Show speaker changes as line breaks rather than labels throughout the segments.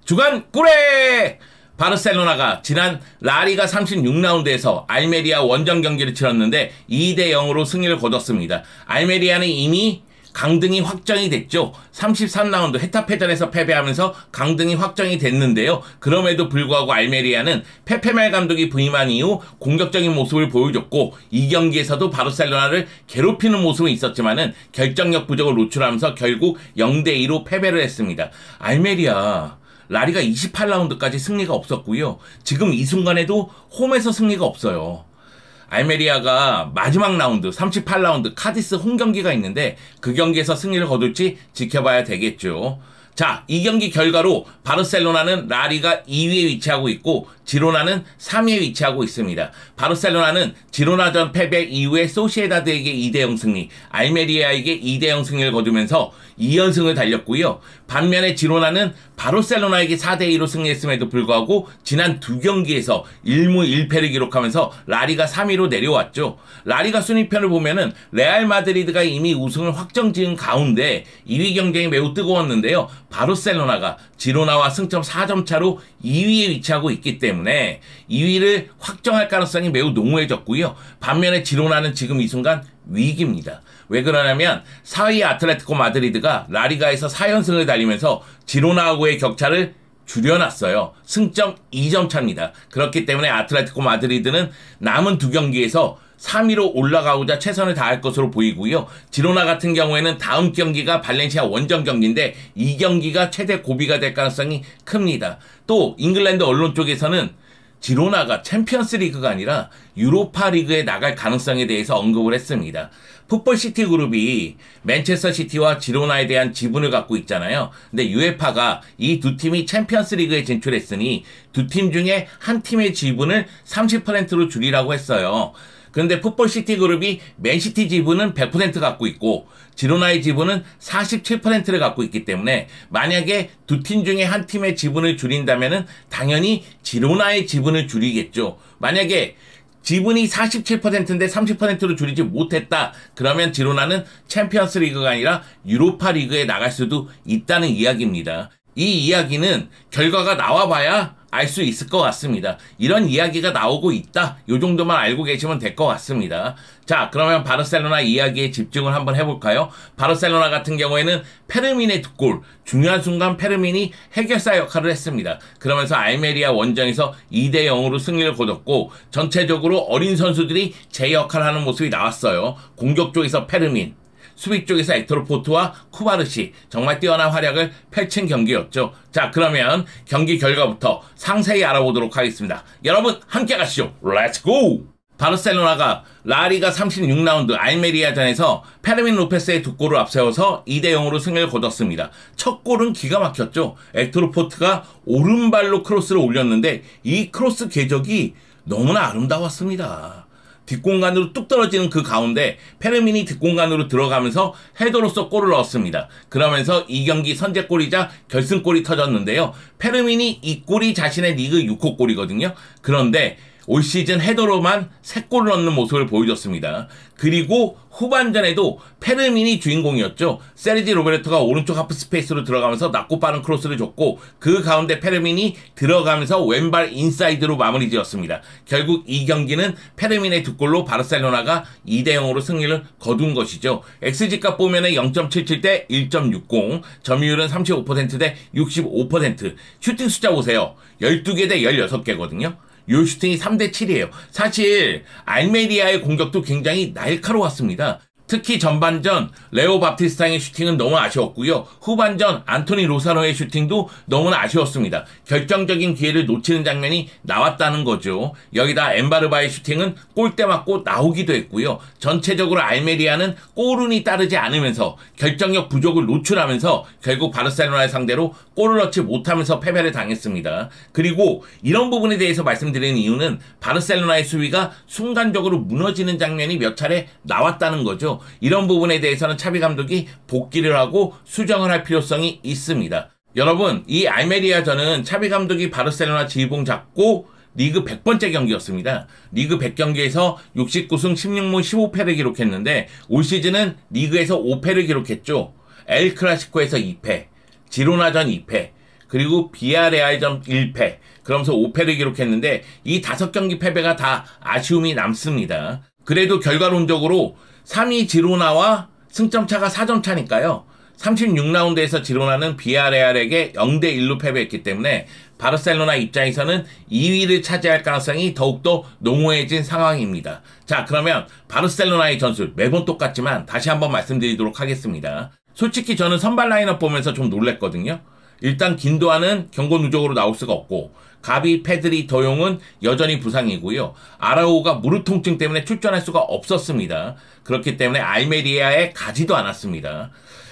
주간 꿀에 바르셀로나가 지난 라리가 36라운드에서 알메리아 원정 경기를 치렀는데 2대 0으로 승리를 거뒀습니다. 알메리아는 이미 강등이 확정이 됐죠. 33라운드 헤타페전에서 패배하면서 강등이 확정이 됐는데요. 그럼에도 불구하고 알메리아는 페페말 감독이 부임한 이후 공격적인 모습을 보여줬고 이 경기에서도 바르셀로나를 괴롭히는 모습은 있었지만은 결정력 부족을 노출하면서 결국 0대2로 패배를 했습니다. 알메리아 라리가 28라운드까지 승리가 없었고요. 지금 이 순간에도 홈에서 승리가 없어요. 알메리아가 마지막 라운드 38라운드 카디스 홈 경기가 있는데 그 경기에서 승리를 거둘지 지켜봐야 되겠죠. 자, 이 경기 결과로 바르셀로나는 라리가 2위에 위치하고 있고 지로나는 3위에 위치하고 있습니다. 바르셀로나는 지로나전 패배 이후에 소시에다드에게 2대0 승리, 알메리아에게 2대0 승리를 거두면서 2연승을 달렸고요. 반면에 지로나는 바르셀로나에게 4대2로 승리했음에도 불구하고 지난 두 경기에서 1무 1패를 기록하면서 라리가 3위로 내려왔죠. 라리가 순위편을 보면은 레알 마드리드가 이미 우승을 확정지은 가운데 2위 경쟁이 매우 뜨거웠는데요. 바르셀로나가 지로나와 승점 4점 차로 2위에 위치하고 있기 때문에 2위를 확정할 가능성이 매우 농후해졌고요. 반면에 지로나는 지금 이 순간 위기입니다. 왜 그러냐면 4위 아틀레티코 마드리드가 라리가에서 4연승을 달리면서 지로나하고의 격차를 줄여놨어요. 승점 2점 차입니다. 그렇기 때문에 아틀레티코 마드리드는 남은 두 경기에서 3위로 올라가고자 최선을 다할 것으로 보이고요. 지로나 같은 경우에는 다음 경기가 발렌시아 원정 경기인데 이 경기가 최대 고비가 될 가능성이 큽니다. 또 잉글랜드 언론 쪽에서는 지로나가 챔피언스 리그가 아니라 유로파 리그에 나갈 가능성에 대해서 언급을 했습니다. 풋볼시티 그룹이 맨체스터 시티와 지로나에 대한 지분을 갖고 있잖아요. 근데 유에파가 이 두 팀이 챔피언스 리그에 진출했으니 두 팀 중에 한 팀의 지분을 30%로 줄이라고 했어요. 그런데 풋볼시티 그룹이 맨시티 지분은 100% 갖고 있고 지로나의 지분은 47%를 갖고 있기 때문에 만약에 두 팀 중에 한 팀의 지분을 줄인다면은 당연히 지로나의 지분을 줄이겠죠. 만약에 지분이 47%인데 30%로 줄이지 못했다. 그러면 지로나는 챔피언스 리그가 아니라 유로파 리그에 나갈 수도 있다는 이야기입니다. 이 이야기는 결과가 나와봐야 알 수 있을 것 같습니다. 이런 이야기가 나오고 있다. 요 정도만 알고 계시면 될 것 같습니다. 자, 그러면 바르셀로나 이야기에 집중을 한번 해볼까요? 바르셀로나 같은 경우에는 페르민의 두 골, 중요한 순간 페르민이 해결사 역할을 했습니다. 그러면서 알메리아 원정에서 2대 0으로 승리를 거뒀고 전체적으로 어린 선수들이 제 역할을 하는 모습이 나왔어요. 공격 쪽에서 페르민, 수비 쪽에서 엑토르 포트와 쿠바르시 정말 뛰어난 활약을 펼친 경기였죠. 자, 그러면 경기 결과부터 상세히 알아보도록 하겠습니다. 여러분 함께 가시죠. 렛츠 고! 바르셀로나가 라리가 36라운드 알메리아전에서 페르민 로페스의 두 골을 앞세워서 2대 0으로 승리를 거뒀습니다. 첫 골은 기가 막혔죠. 엑토르 포트가 오른발로 크로스를 올렸는데 이 크로스 궤적이 너무나 아름다웠습니다. 뒷공간으로 뚝 떨어지는 그 가운데 페르민이 뒷공간으로 들어가면서 헤더로서 골을 넣었습니다. 그러면서 이 경기 선제골이자 결승골이 터졌는데요. 페르민이 이 골이 자신의 리그 6호 골이거든요. 그런데 올 시즌 헤더로만 3골을 넣는 모습을 보여줬습니다. 그리고 후반전에도 페르민이 주인공이었죠. 세르지 로베르토가 오른쪽 하프 스페이스로 들어가면서 낮고 빠른 크로스를 줬고 그 가운데 페르민이 들어가면서 왼발 인사이드로 마무리 지었습니다. 결국 이 경기는 페르민의 두 골로 바르셀로나가 2대 0으로 승리를 거둔 것이죠. XG값 보면은 0.77 대 1.60, 점유율은 35% 대 65%, 슈팅 숫자 보세요. 12개 대 16개거든요. 요 슈팅이 3대 7이에요. 사실 알메리아의 공격도 굉장히 날카로웠습니다. 특히 전반전 레오 바티스타의 슈팅은 너무 아쉬웠고요. 후반전 안토니 로사노의 슈팅도 너무나 아쉬웠습니다. 결정적인 기회를 놓치는 장면이 나왔다는 거죠. 여기다 엠바르바의 슈팅은 골대 맞고 나오기도 했고요. 전체적으로 알메리아는 골운이 따르지 않으면서 결정력 부족을 노출하면서 결국 바르셀로나를 상대로 골을 넣지 못하면서 패배를 당했습니다. 그리고 이런 부분에 대해서 말씀드리는 이유는 바르셀로나의 수비가 순간적으로 무너지는 장면이 몇 차례 나왔다는 거죠. 이런 부분에 대해서는 차비 감독이 복귀를 하고 수정을 할 필요성이 있습니다. 여러분, 이 알메리아전은 차비 감독이 바르셀로나 지휘봉 잡고 리그 100번째 경기였습니다. 리그 100경기에서 69승 16무 15패를 기록했는데 올 시즌은 리그에서 5패를 기록했죠. 엘 클라시코에서 2패, 지로나전 2패, 그리고 비아레알전 1패, 그러면서 5패를 기록했는데 이 5경기 패배가 다 아쉬움이 남습니다. 그래도 결과론적으로 3위 지로나와 승점 차가 4점 차니까요. 36라운드에서 지로나는 비아레알에게 0대1로 패배했기 때문에 바르셀로나 입장에서는 2위를 차지할 가능성이 더욱더 농후해진 상황입니다. 자, 그러면 바르셀로나의 전술 매번 똑같지만 다시 한번 말씀드리도록 하겠습니다. 솔직히 저는 선발 라인업 보면서 좀 놀랬거든요. 일단 긴도아는 경고 누적으로 나올 수가 없고, 가비, 페드리, 더용은 여전히 부상이고요. 아라우가 무릎 통증 때문에 출전할 수가 없었습니다. 그렇기 때문에 알메리아에 가지도 않았습니다.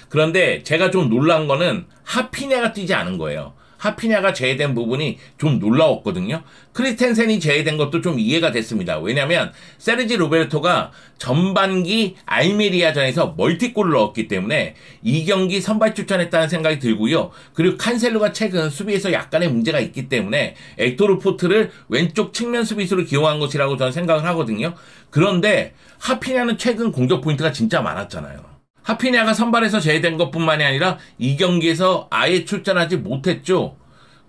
그런데 제가 좀 놀란 거는 하피냐가 뛰지 않은 거예요. 하피냐가 제외된 부분이 좀 놀라웠거든요. 크리스텐센이 제외된 것도 좀 이해가 됐습니다. 왜냐면 세르지 로베르토가 전반기 알메리아전에서 멀티골을 넣었기 때문에 이 경기 선발 출전했다는 생각이 들고요. 그리고 칸셀루가 최근 수비에서 약간의 문제가 있기 때문에 엑토르 포트를 왼쪽 측면 수비수로 기용한 것이라고 저는 생각을 하거든요. 그런데 하피냐는 최근 공격 포인트가 진짜 많았잖아요. 하피냐가 선발에서 제외된 것뿐만이 아니라 이 경기에서 아예 출전하지 못했죠.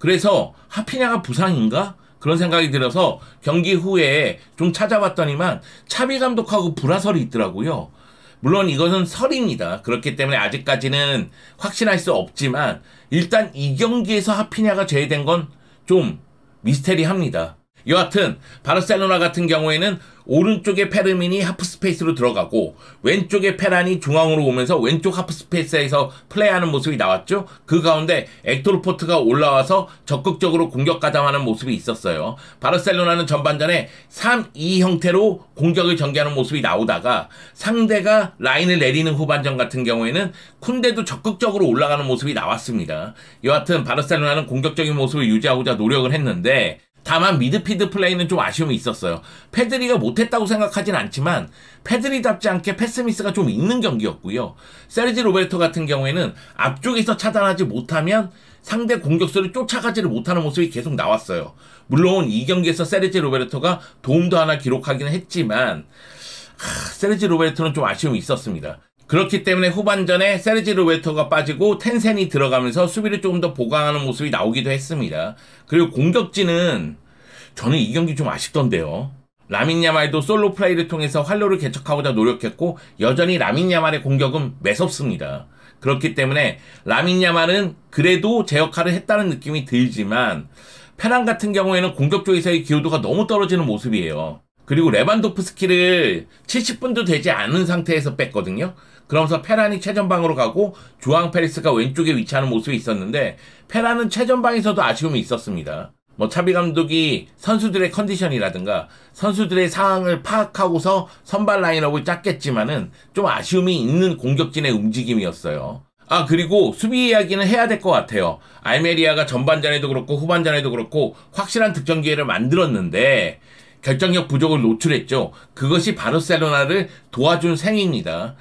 그래서 하피냐가 부상인가? 그런 생각이 들어서 경기 후에 좀 찾아봤더니만 차비 감독하고 불화설이 있더라고요. 물론 이것은 설입니다. 그렇기 때문에 아직까지는 확신할 수 없지만 일단 이 경기에서 하피냐가 제외된 건 좀 미스테리합니다. 여하튼 바르셀로나 같은 경우에는 오른쪽에 페르민이 하프스페이스로 들어가고 왼쪽에 페란이 중앙으로 오면서 왼쪽 하프스페이스에서 플레이하는 모습이 나왔죠. 그 가운데 엑토르 포트가 올라와서 적극적으로 공격 가담하는 모습이 있었어요. 바르셀로나는 전반전에 3-2 형태로 공격을 전개하는 모습이 나오다가 상대가 라인을 내리는 후반전 같은 경우에는 쿤데도 적극적으로 올라가는 모습이 나왔습니다. 여하튼 바르셀로나는 공격적인 모습을 유지하고자 노력을 했는데 다만 미드필드 플레이는 좀 아쉬움이 있었어요. 페드리가 못했다고 생각하진 않지만 페드리답지 않게 패스미스가 좀 있는 경기였고요. 세르지 로베르토 같은 경우에는 앞쪽에서 차단하지 못하면 상대 공격수를 쫓아가지를 못하는 모습이 계속 나왔어요. 물론 이 경기에서 세르지 로베르토가 도움도 하나 기록하기는 했지만 세르지 로베르토는 좀 아쉬움이 있었습니다. 그렇기 때문에 후반전에 세르지 로베르토가 빠지고 텐센이 들어가면서 수비를 조금 더 보강하는 모습이 나오기도 했습니다. 그리고 공격진은 저는 이 경기 좀 아쉽던데요. 라민 야말도 솔로 플레이를 통해서 활로를 개척하고자 노력했고 여전히 라민 야말의 공격은 매섭습니다. 그렇기 때문에 라민 야말은 그래도 제 역할을 했다는 느낌이 들지만 페란 같은 경우에는 공격 쪽에서의 기여도가 너무 떨어지는 모습이에요. 그리고 레반도프스키를 70분도 되지 않은 상태에서 뺐거든요. 그러면서 페란이 최전방으로 가고 주앙 페리스가 왼쪽에 위치하는 모습이 있었는데 페란은 최전방에서도 아쉬움이 있었습니다. 차비 감독이 선수들의 컨디션이라든가 선수들의 상황을 파악하고서 선발 라인업을 짰겠지만은 좀 아쉬움이 있는 공격진의 움직임이었어요. 그리고 수비 이야기는 해야 될 것 같아요. 알메리아가 전반전에도 그렇고 후반전에도 그렇고 확실한 득점 기회를 만들었는데 결정력 부족을 노출했죠. 그것이 바르셀로나를 도와준 셈입니다.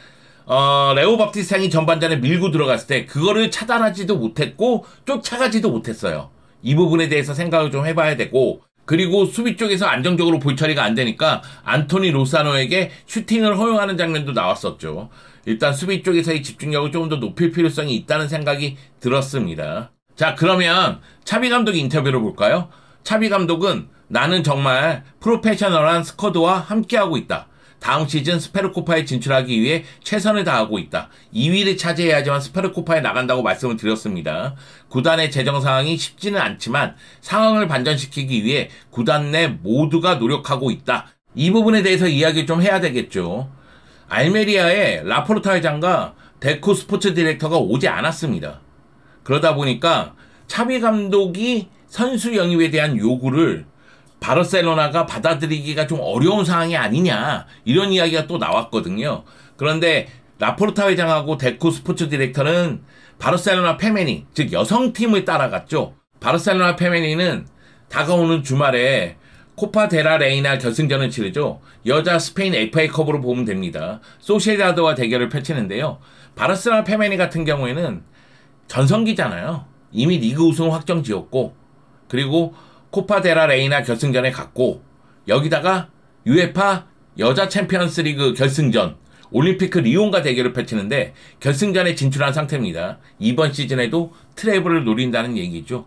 레오 바티스탕이 전반전에 밀고 들어갔을 때 그거를 차단하지도 못했고 쫓아가지도 못했어요. 이 부분에 대해서 생각을 좀 해봐야 되고, 그리고 수비 쪽에서 안정적으로 볼 처리가 안 되니까 안토니 로사노에게 슈팅을 허용하는 장면도 나왔었죠. 일단 수비 쪽에서의 집중력을 조금 더 높일 필요성이 있다는 생각이 들었습니다. 자, 그러면 차비 감독 인터뷰를 볼까요? 차비 감독은 나는 정말 프로페셔널한 스쿼드와 함께하고 있다. 다음 시즌 스페르코파에 진출하기 위해 최선을 다하고 있다. 2위를 차지해야지만 스페르코파에 나간다고 말씀을 드렸습니다. 구단의 재정 상황이 쉽지는 않지만 상황을 반전시키기 위해 구단 내 모두가 노력하고 있다. 이 부분에 대해서 이야기를 좀 해야 되겠죠. 알메리아에 라포르타 회장과 데코 스포츠 디렉터가 오지 않았습니다. 그러다 보니까 차비 감독이 선수 영입에 대한 요구를 바르셀로나가 받아들이기가 좀 어려운 상황이 아니냐, 이런 이야기가 또 나왔거든요. 그런데 라포르타 회장하고 데코 스포츠 디렉터는 바르셀로나 페메니, 즉 여성팀을 따라갔죠. 바르셀로나 페메니는 다가오는 주말에 코파 데라 레이나 결승전을 치르죠. 여자 스페인 FA컵으로 보면 됩니다. 소시에다드와 대결을 펼치는데요. 바르셀로나 페메니 같은 경우에는 전성기잖아요. 이미 리그 우승 확정지었고, 그리고 코파 데라 레이나 결승전에 갔고, 여기다가 UEFA 여자 챔피언스 리그 결승전, 올림픽 리온과 대결을 펼치는데 결승전에 진출한 상태입니다. 이번 시즌에도 트래블을 노린다는 얘기죠.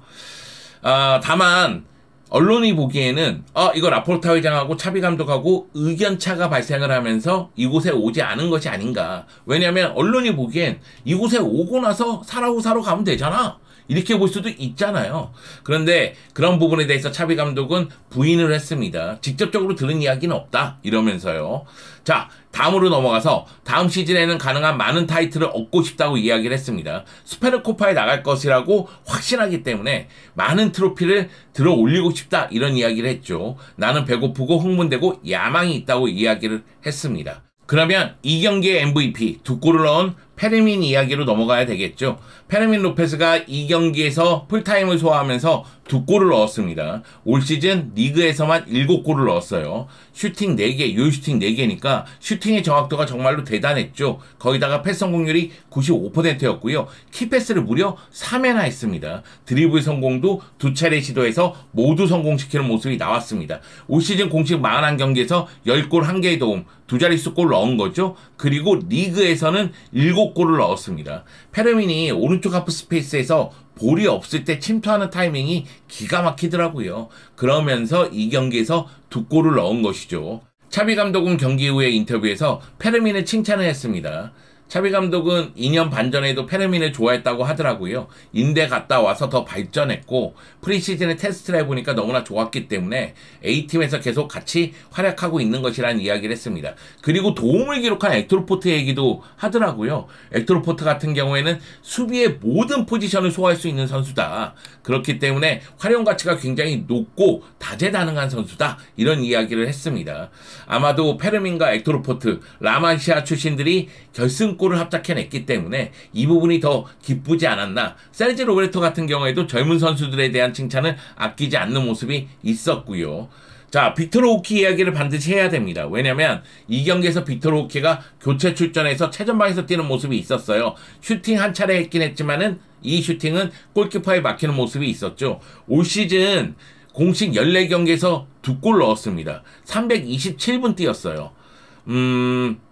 다만 언론이 보기에는 이거 라포르타 회장하고 차비 감독하고 의견차가 발생을 하면서 이곳에 오지 않은 것이 아닌가. 왜냐하면 언론이 보기엔 이곳에 오고 나서 사라우사로 가면 되잖아, 이렇게 볼 수도 있잖아요. 그런데 그런 부분에 대해서 차비 감독은 부인을 했습니다. 직접적으로 들은 이야기는 없다 이러면서요. 자, 다음으로 넘어가서 다음 시즌에는 가능한 많은 타이틀을 얻고 싶다고 이야기를 했습니다. 스페르코파에 나갈 것이라고 확신하기 때문에 많은 트로피를 들어 올리고 싶다 이런 이야기를 했죠. 나는 배고프고 흥분되고 야망이 있다고 이야기를 했습니다. 그러면 이 경기의 MVP 2골을 넣은 페르민 이야기로 넘어가야 되겠죠. 페르민 로페스가 이 경기에서 풀타임을 소화하면서 2골을 넣었습니다. 올 시즌 리그에서만 7골을 넣었어요. 슈팅 4개, 유효슈팅 4개니까 슈팅의 정확도가 정말로 대단했죠. 거기다가 패스 성공률이 95%였고요. 키패스를 무려 3회나 했습니다. 드리블 성공도 2차례 시도해서 모두 성공시키는 모습이 나왔습니다. 올 시즌 공식 41경기에서 10골 1개의 도움, 2자릿수 골 넣은 거죠. 그리고 리그에서는 7골을 넣었습니다. 페르민이 오른쪽 하프 스페이스에서 볼이 없을 때 침투하는 타이밍이 기가 막히더라고요. 그러면서 이 경기에서 2골을 넣은 것이죠. 차비 감독은 경기 후에 인터뷰에서 페르민을 칭찬을 했습니다. 차비 감독은 2년 반 전에도 페르민을 좋아했다고 하더라고요. 인대 갔다 와서 더 발전했고 프리시즌에 테스트를 해보니까 너무나 좋았기 때문에 A팀에서 계속 같이 활약하고 있는 것이라는 이야기를 했습니다. 그리고 도움을 기록한 엑토르포트 얘기도 하더라고요. 엑토르포트 같은 경우에는 수비의 모든 포지션을 소화할 수 있는 선수다. 그렇기 때문에 활용 가치가 굉장히 높고 다재다능한 선수다. 이런 이야기를 했습니다. 아마도 페르민과 엑토르포트, 라마시아 출신들이 결승골을 합작해냈기 때문에 이 부분이 더 기쁘지 않았나. 세르지 로베르토 같은 경우에도 젊은 선수들에 대한 칭찬을 아끼지 않는 모습이 있었고요. 자, 빅토르 호키 이야기를 반드시 해야 됩니다. 왜냐면 이 경기에서 빅토르 호키가 교체 출전해서 최전방에서 뛰는 모습이 있었어요. 슈팅 한 차례 했긴 했지만은 이 슈팅은 골키퍼에 막히는 모습이 있었죠. 올 시즌 공식 14경기에서 2골 넣었습니다. 327분 뛰었어요.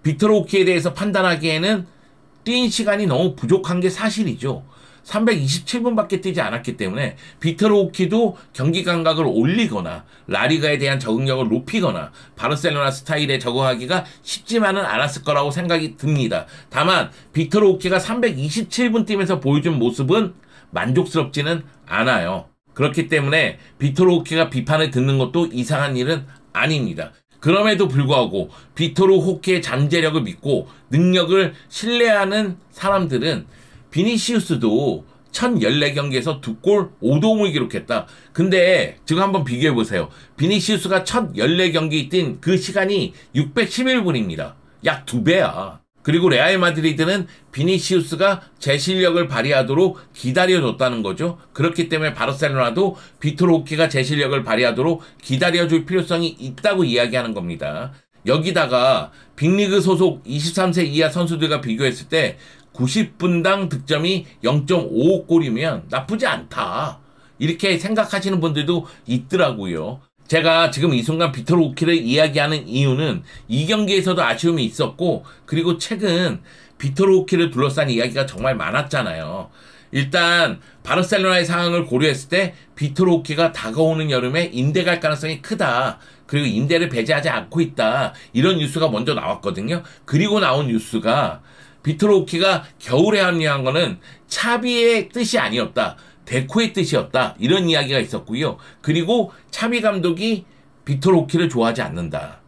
빅토르 호키에 대해서 판단하기에는 뛴 시간이 너무 부족한 게 사실이죠. 327분밖에 뛰지 않았기 때문에 빅토르 호키도 경기 감각을 올리거나 라리가에 대한 적응력을 높이거나 바르셀로나 스타일에 적응하기가 쉽지만은 않았을 거라고 생각이 듭니다. 다만 빅토르 호키가 327분 뛰면서 보여준 모습은 만족스럽지는 않아요. 그렇기 때문에 빅토르 호키가 비판을 듣는 것도 이상한 일은 아닙니다. 그럼에도 불구하고 빅토르 호키의 잠재력을 믿고 능력을 신뢰하는 사람들은 비니시우스도 1014경기에서 2골 5도움을 기록했다. 근데 지금 한번 비교해보세요. 비니시우스가 1014경기 뛴 그 시간이 611분입니다. 약 2배야. 그리고 레알 마드리드는 비니시우스가 제 실력을 발휘하도록 기다려줬다는 거죠. 그렇기 때문에 바르셀로나도 빅토르 호키가 제 실력을 발휘하도록 기다려줄 필요성이 있다고 이야기하는 겁니다. 여기다가 빅리그 소속 23세 이하 선수들과 비교했을 때 90분당 득점이 0.55골이면 나쁘지 않다. 이렇게 생각하시는 분들도 있더라고요. 제가 지금 이 순간 빅토르 호키를 이야기하는 이유는 이 경기에서도 아쉬움이 있었고 그리고 최근 빅토르 호키를 둘러싼 이야기가 정말 많았잖아요. 일단 바르셀로나의 상황을 고려했을 때 빅토르 호키가 다가오는 여름에 인대 갈 가능성이 크다. 그리고 인대를 배제하지 않고 있다. 이런 뉴스가 먼저 나왔거든요. 그리고 나온 뉴스가 빅토르 호키가 겨울에 합류한 거는 차비의 뜻이 아니었다. 데코의 뜻이었다. 이런 이야기가 있었고요. 그리고 차비 감독이 빅토르 호키를 좋아하지 않는다.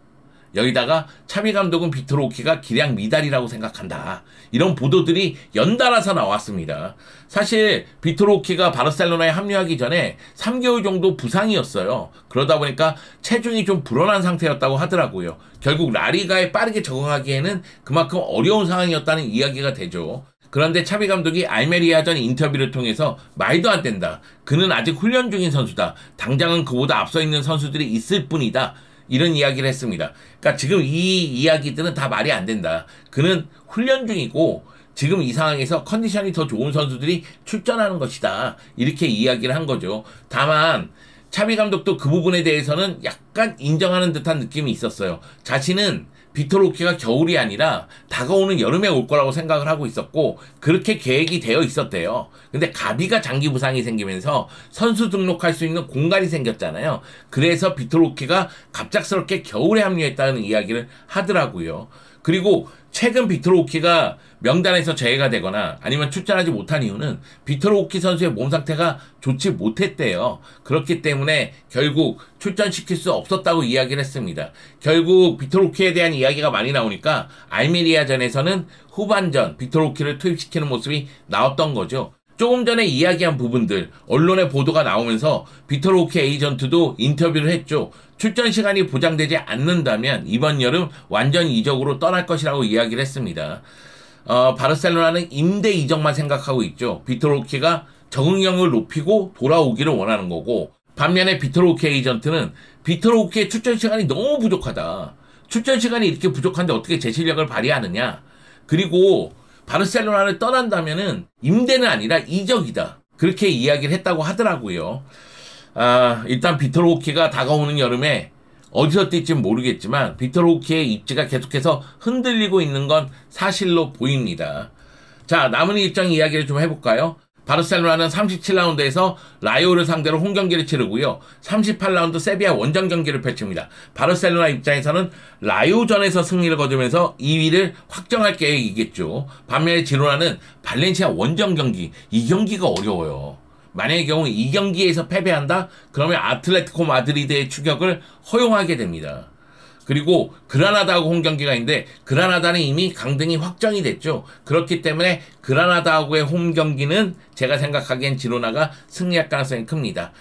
여기다가 차비 감독은 빅토르 호키가 기량 미달이라고 생각한다. 이런 보도들이 연달아서 나왔습니다. 사실 빅토르 호키가 바르셀로나에 합류하기 전에 3개월 정도 부상이었어요. 그러다 보니까 체중이 좀 불어난 상태였다고 하더라고요. 결국 라리가에 빠르게 적응하기에는 그만큼 어려운 상황이었다는 이야기가 되죠. 그런데 차비 감독이 알메리아전 인터뷰를 통해서 말도 안 된다. 그는 아직 훈련 중인 선수다. 당장은 그보다 앞서 있는 선수들이 있을 뿐이다. 이런 이야기를 했습니다. 그러니까 지금 이 이야기들은 다 말이 안 된다. 그는 훈련 중이고 지금 이 상황에서 컨디션이 더 좋은 선수들이 출전하는 것이다. 이렇게 이야기를 한 거죠. 다만 차비 감독도 그 부분에 대해서는 약간 인정하는 듯한 느낌이 있었어요. 자신은 비토 로키가 겨울이 아니라 다가오는 여름에 올 거라고 생각을 하고 있었고 그렇게 계획이 되어 있었대요. 근데 가비가 장기 부상이 생기면서 선수 등록할 수 있는 공간이 생겼잖아요. 그래서 비토 로키가 갑작스럽게 겨울에 합류했다는 이야기를 하더라고요. 그리고 최근 비토 로키가 명단에서 제외가 되거나 아니면 출전하지 못한 이유는 비토 로키 선수의 몸 상태가 좋지 못했대요. 그렇기 때문에 결국 출전시킬 수 없었다고 이야기를 했습니다. 결국 비토 로키에 대한 이야기가 많이 나오니까 알메리아전에서는 후반전 비토 로키를 투입시키는 모습이 나왔던 거죠. 조금 전에 이야기한 부분들 언론의 보도가 나오면서 비토 로키 에이전트도 인터뷰를 했죠. 출전 시간이 보장되지 않는다면 이번 여름 완전 이적으로 떠날 것이라고 이야기를 했습니다. 바르셀로나는 임대 이적만 생각하고 있죠. 비토 로키가 적응력을 높이고 돌아오기를 원하는 거고, 반면에 비토 로키 에이전트는 비토 로키의 출전 시간이 너무 부족하다. 출전 시간이 이렇게 부족한데 어떻게 제 실력을 발휘하느냐. 그리고 바르셀로나를 떠난다면은 임대는 아니라 이적이다. 그렇게 이야기를 했다고 하더라고요. 일단 비토 로키가 다가오는 여름에 어디서 뛸지는 모르겠지만 비토 로키의 입지가 계속해서 흔들리고 있는 건 사실로 보입니다. 자, 남은 일정 이야기를 좀 해볼까요? 바르셀로나는 37라운드에서 라요를 상대로 홈경기를 치르고요. 38라운드 세비야 원정 경기를 펼칩니다. 바르셀로나 입장에서는 라요전에서 승리를 거두면서 2위를 확정할 계획이겠죠. 반면에 지로나는 발렌시아 원정 경기, 이 경기가 어려워요. 만약의 경우 이 경기에서 패배한다? 그러면 아틀레티코 마드리드의 추격을 허용하게 됩니다. 그리고 그라나다하고 홈경기가 있는데 그라나다는 이미 강등이 확정이 됐죠. 그렇기 때문에 그라나다하고의 홈경기는 제가 생각하기엔 지로나가 승리할 가능성이 큽니다.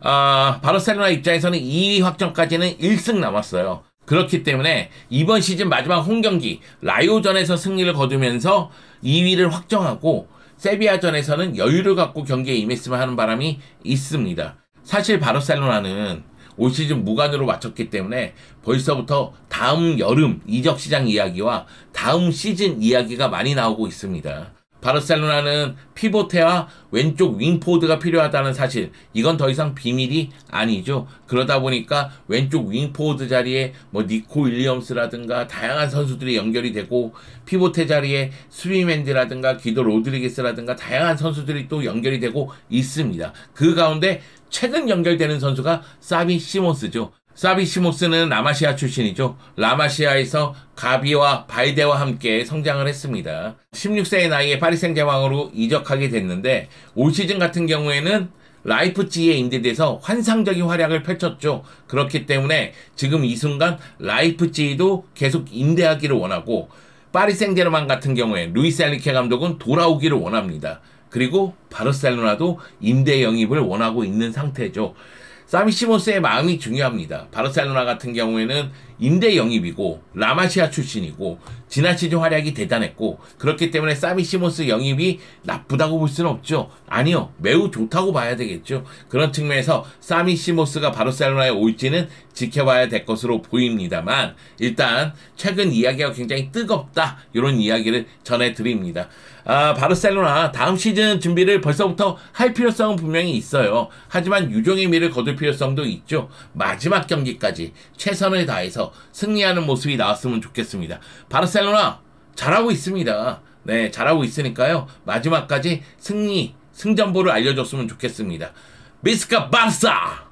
바르셀로나 입장에서는 2위 확정까지는 1승 남았어요. 그렇기 때문에 이번 시즌 마지막 홈경기 라요전에서 승리를 거두면서 2위를 확정하고 세비야전에서는 여유를 갖고 경기에 임했으면 하는 바람이 있습니다. 사실 바르셀로나는 올 시즌 무관으로 마쳤기 때문에 벌써부터 다음 여름 이적 시장 이야기와 다음 시즌 이야기가 많이 나오고 있습니다. 바르셀로나는 피보테와 왼쪽 윙포드가 필요하다는 사실, 이건 더 이상 비밀이 아니죠. 그러다 보니까 왼쪽 윙포드 자리에 뭐 니코 윌리엄스라든가 다양한 선수들이 연결이 되고, 피보테 자리에 수비맨드라든가 기도 로드리게스라든가 다양한 선수들이 또 연결이 되고 있습니다. 그 가운데 최근 연결되는 선수가 사비 시몬스죠. 사비 시몬스는 라마시아 출신이죠. 라마시아에서 가비와 발데와 함께 성장을 했습니다. 16세의 나이에 파리 생제르맹으로 이적하게 됐는데 올 시즌 같은 경우에는 라이프치히에 임대돼서 환상적인 활약을 펼쳤죠. 그렇기 때문에 지금 이 순간 라이프치히도 계속 임대하기를 원하고, 파리 생제르맹 같은 경우에 루이스 엔리케 감독은 돌아오기를 원합니다. 그리고 바르셀로나도 임대 영입을 원하고 있는 상태죠. 사비 시몬스의 마음이 중요합니다. 바르셀로나 같은 경우에는 임대 영입이고 라마시아 출신이고 지난 시즌 활약이 대단했고, 그렇기 때문에 사비 시몬스 영입이 나쁘다고 볼 수는 없죠. 아니요, 매우 좋다고 봐야 되겠죠. 그런 측면에서 사비 시몬스가 바르셀로나에 올지는 지켜봐야 될 것으로 보입니다만, 일단 최근 이야기가 굉장히 뜨겁다, 이런 이야기를 전해드립니다. 바르셀로나 다음 시즌 준비를 벌써부터 할 필요성은 분명히 있어요. 하지만 유종의 미를 거둘 필요성도 있죠. 마지막 경기까지 최선을 다해서 승리하는 모습이 나왔으면 좋겠습니다. 바르셀로나 잘하고 있습니다. 네, 잘하고 있으니까요. 마지막까지 승전보를 알려줬으면 좋겠습니다. 비스카 바르사!